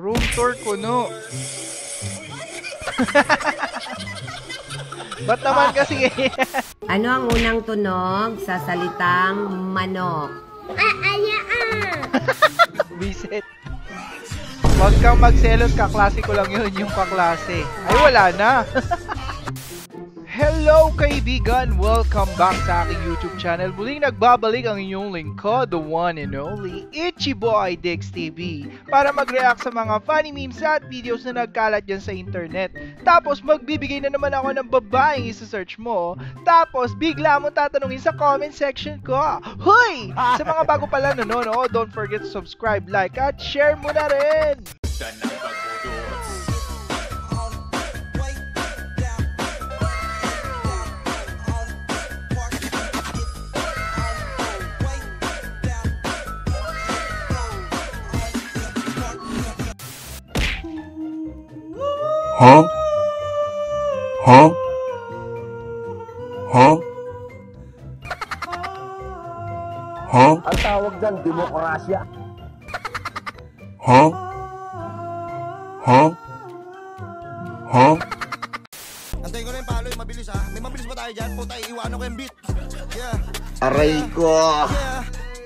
Room tour kuno. Ba't naman kasi Ano ang unang tunog sa salitang manok? Visit. Huwag kang magselos, kaklase ko lang yun, yung kaklase. Ay, wala na. Hello kaibigan! Welcome back sa aking YouTube channel. Muling nagbabalik ang inyong lingkod, the one and only Itchy Boy Dix TV, para mag-react sa mga funny memes at videos na nagkalat dyan sa internet. Tapos magbibigay na naman ako ng babaeng isa-search mo. Tapos bigla mo tatanungin sa comment section ko. Hoy! Sa mga bago pala nanonood, don't forget to subscribe, like, at share mo na rin! Huh? Huh? Huh? Huh? Ang tawag dyan, demokrasya. Huh? Huh? Huh? Antayin ko na yung palo, yung mabilis ha. May mabilis ba tayo dyan? Puta, iiwanan ko yung beat. Yeah. Aray ko! Yeah.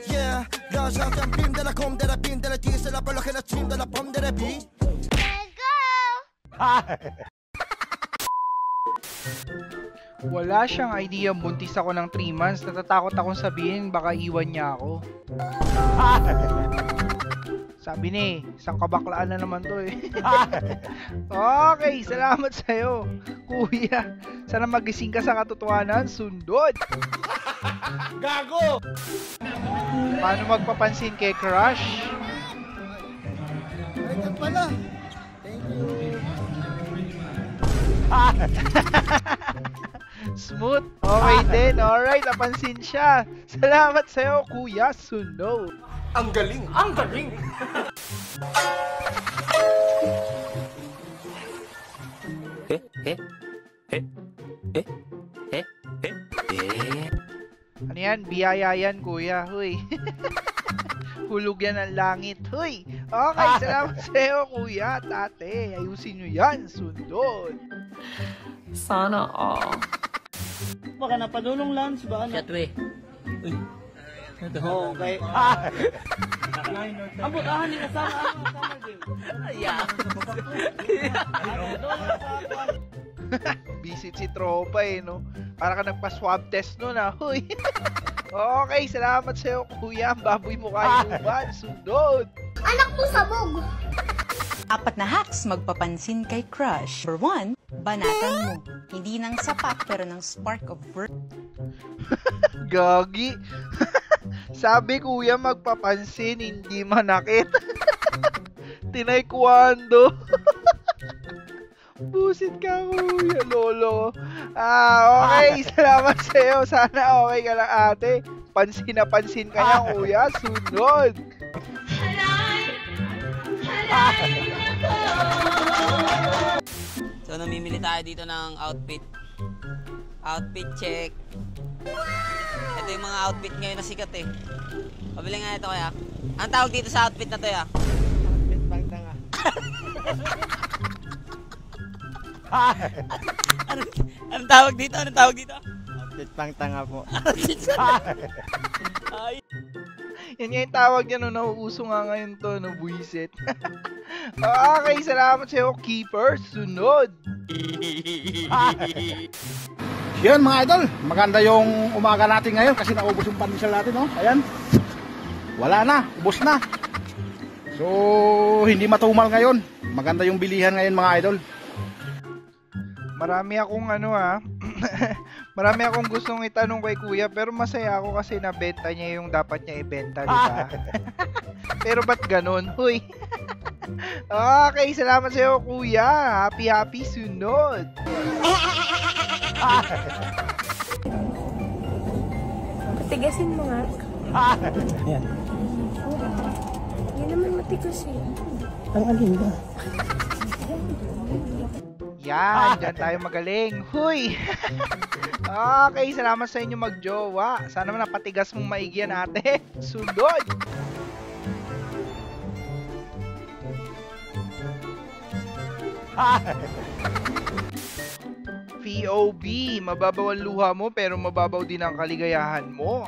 Yeah. Gaza ang pin de la com de la pin de la tisa la pala que la trim de la pom de la pi. Wala siyang idea, buntis ako ng 3 months. Natatakot akong sabihin, baka iwan niya ako. Sabi ni, isang kabaklaan na naman to eh. Okay, salamat sa'yo, kuya. Sana magising ka sa katotohanan, sundot. Gago! Paano magpapansin kay crush? Ay, yan pala. Thank you. Smooth. Okay din. Alright, napansin siya. Salamat sa'yo, kuya. Sundo. Ang galing! Ang galing! Ano yan? Biyaya yan, kuya. Huy. Hulog yan ang langit. Huy. Okay, salamat sa'yo, kuya. Tate, ayusin nyo yan. Sundot. Sana all. Baka napadulong lunch ba? Siyatwe. Oo, okay. Ang butahan ni kasama din. Yeah. Visit si tropa eh, no? Para ka nagpa-swab test nun, ah. Huy. Okay, salamat sa'yo, kuya. Ang baboy mo kayuban. Sundot. Anak mo sabog! 4 na hacks magpapansin kay crush. Number 1, banatan mo. Hindi ng sapat pero ng spark of work. Gagi. Sabi kuya magpapansin, hindi manakit. Tinaekwondo. Busit ka kuya, lolo. Okay, salamat sa'yo. Sana okay ka lang ate. Pansin na pansin ka niya kuya. Sunod. So, namimili tayo dito ng outfit. Outfit check. Ito yung mga outfit ngayon na sikat eh. Pabili nga ito kaya. Ang tawag dito sa outfit na to ya? Outfit bang tanga. Anong tawag dito? Anong tawag dito? Outfit bang tanga po. Ay. Yan nga yung tawag niya no, nauuso nga ngayon to, no, buisit. Okay, salamat sa'yo, keeper. Sunod. Yan mga idol, maganda yung umaga natin ngayon kasi naubos yung pandesal natin, no? Ayan. Wala na, ubos na. So, hindi matumal ngayon. Maganda yung bilihan ngayon mga idol. Marami akong marami akong gustong itanong kay kuya, pero masaya ako kasi nabenta niya yung dapat niya ibenta, di ba? Pero ba't ganun? Huy. Okay, salamat sa'yo kuya. Happy sunod. Tigasin mo nga. Yan. Hindi naman matigas eh. Ang alin ba? Yan, dyan tayo magaling. Huy! Okay, salamat sa inyo magjowa. Sana naman napatigas mong maigi yan ate. Sundod! POB, mababaw ang luha mo pero mababaw din ang kaligayahan mo.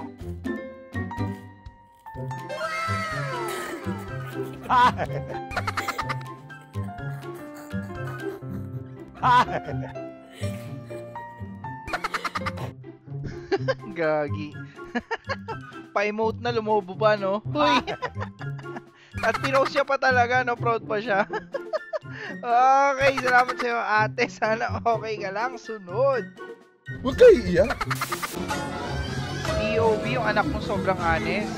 Gagi. Pa-emote na, lumobo pa, no? Huy! At pinost siya pa talaga, no? Proud pa siya. Okay, salamat sa'yo, ate. Sana okay ka lang. Sunod. Huwag kayo iiyak. POV, yung anak mo sobrang honest.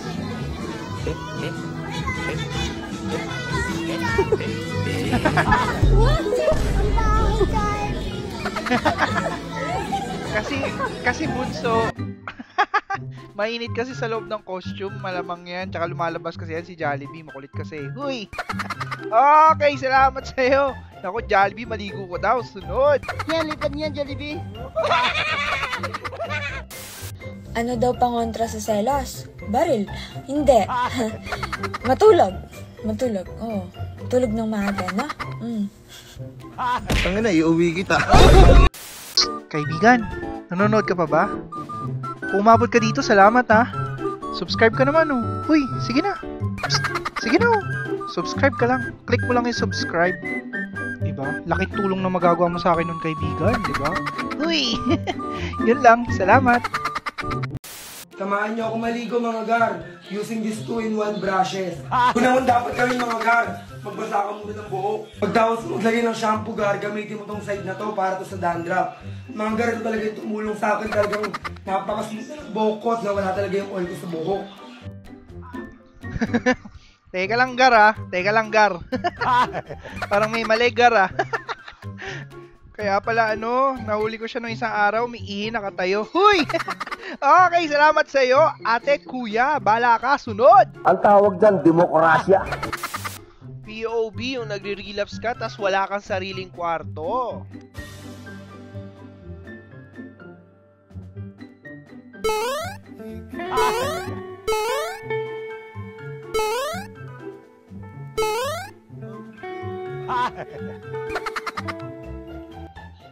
Kasi bunso, mainit kasi sa loob ng costume, malamang yan. Tsaka lumalabas kasi yan si Jollibee, makulit kasi. Huy! Okay, salamat sa'yo. Naku, Jollibee, maligo ko daw. Sunod. Yan, lipad niyan, Jollibee. Ano daw pangontra sa selos? Baril? Hindi. Matulog. Matulog, oo. Tulog ng maaga, no? Tangina, iuwi kita. Kaibigan, nanonood ka pa ba? Kung umabot ka dito, salamat ha. Subscribe ka naman oh. Huy, sige na. Psst, sige na oh. Subscribe ka lang. Click mo lang yung subscribe. Diba? Laking tulong na magagawa mo sa akin nun, kaibigan. Diba? Huy! Yun lang. Salamat. Samahan niyo ako maligo mga gar using these 2-in-1 brushes. Unang dapat gawin mga gar, magbasa ka muna ng buhok. Pagtapos maglagay ng shampoo gar, gamitin mo tong side na to para to sa dandruff. Mga gar, ito talaga yung tumulong sa akin, talagang napakasmooth na ng buhok ko at nawala talaga yung oil ko sa buhok. Teka lang gar ah. Teka lang gar. Parang may mali gar ah. Kaya pala nahuli ko siya nung isang araw, may ihi nakatayo. Huy! Okay, salamat sa iyo, ate, kuya. Bala ka, sunod. Ang tawag dyan, demokrasya. POB, yung nagre-relapse ka tas wala kang sariling kwarto.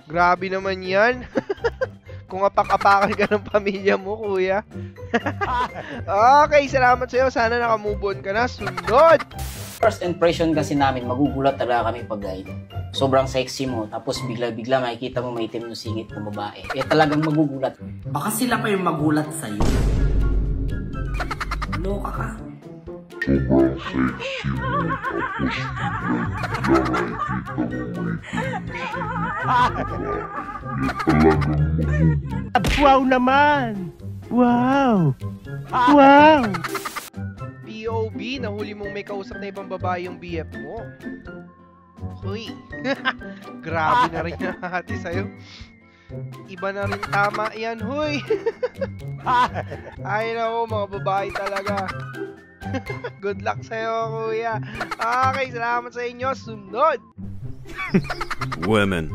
Grabe naman yan. Kung apak-apakan ka ng pamilya mo, kuya. Okay, salamat sa'yo. Sana nakamove on ka na. Sunod! First impression kasi namin, magugulat talaga kami pag sobrang sexy mo, tapos bigla-bigla makikita mo maitim yung singit ng babae. Eh talagang magugulat. Baka sila pa yung magulat sa'yo. Loka ka. Sobrang sexy mo, tapos Wow naman! Wow! Wow! POB, nahuli mong may kausap na ibang babae yung BF mo. Huy! Grabe na rin yung hati sa'yo. Iba na rin tama yan, huy! Ay nako, mga babae talaga. Good luck sa'yo, kuya. Okay, salamat sa inyo. Sunod! Women.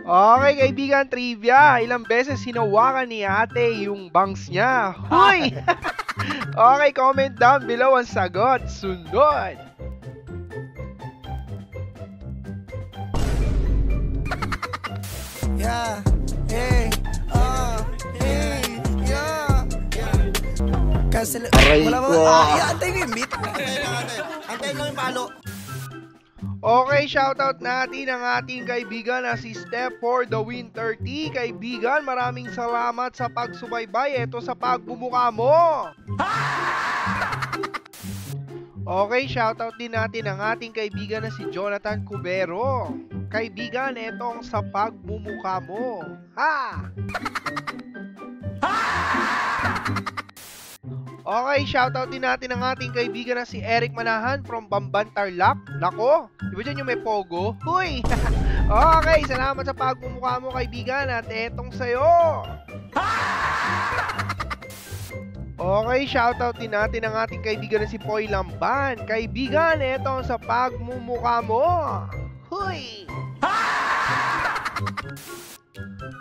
Okay, kaibigan, trivia. Ilang beses hinawakan ni ate yung bangs niya? Huy! Okay, comment down below ang sagot. Sunod! Yeah, hey, hey, yeah. Cancel. Wala ba? Antay mo yung meat. Antay lang yung palo. Okay, shoutout natin ang ating kaibigan na si Step for the Win 30. Kaibigan, maraming salamat sa pagsubaybay. Ito sa pagbumuka mo. Okay, shoutout din natin ang ating kaibigan na si Jonathan Cubero. Kaibigan, etong sa pagbumuka mo. Ha! Okay, shoutout din natin ang ating kaibigan na si Eric Manahan from Bamban, Tarlac. Nako, di ba dyan yung may pogo? Huy! Okay, salamat sa pagmumukha mo kaibigan at etong sayo. Okay, shoutout din natin ang ating kaibigan na si Poy Lamban. Kaibigan, etong sa pagmumukha mo. Huy!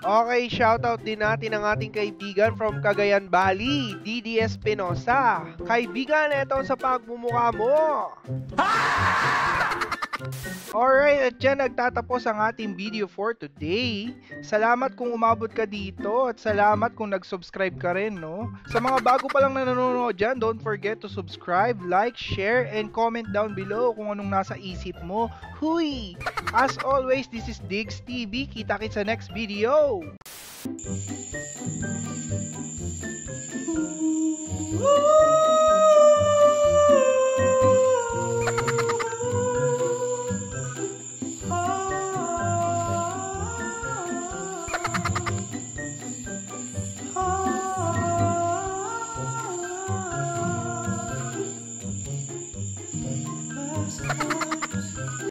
Okay, shoutout din natin ang ating kaibigan from Cagayan Valley, Didi Espinosa. Kaibigan, eto sa pagmumukha mo. Alright, at dyan nagtatapos ang ating video for today. Salamat kung umabot ka dito at salamat kung nag-subscribe ka rin, no? Sa mga bago pa lang na nanonood dyan, don't forget to subscribe, like, share, and comment down below kung anong nasa isip mo. Huy! As always, this is Diggs TV. Kita-kits sa next video.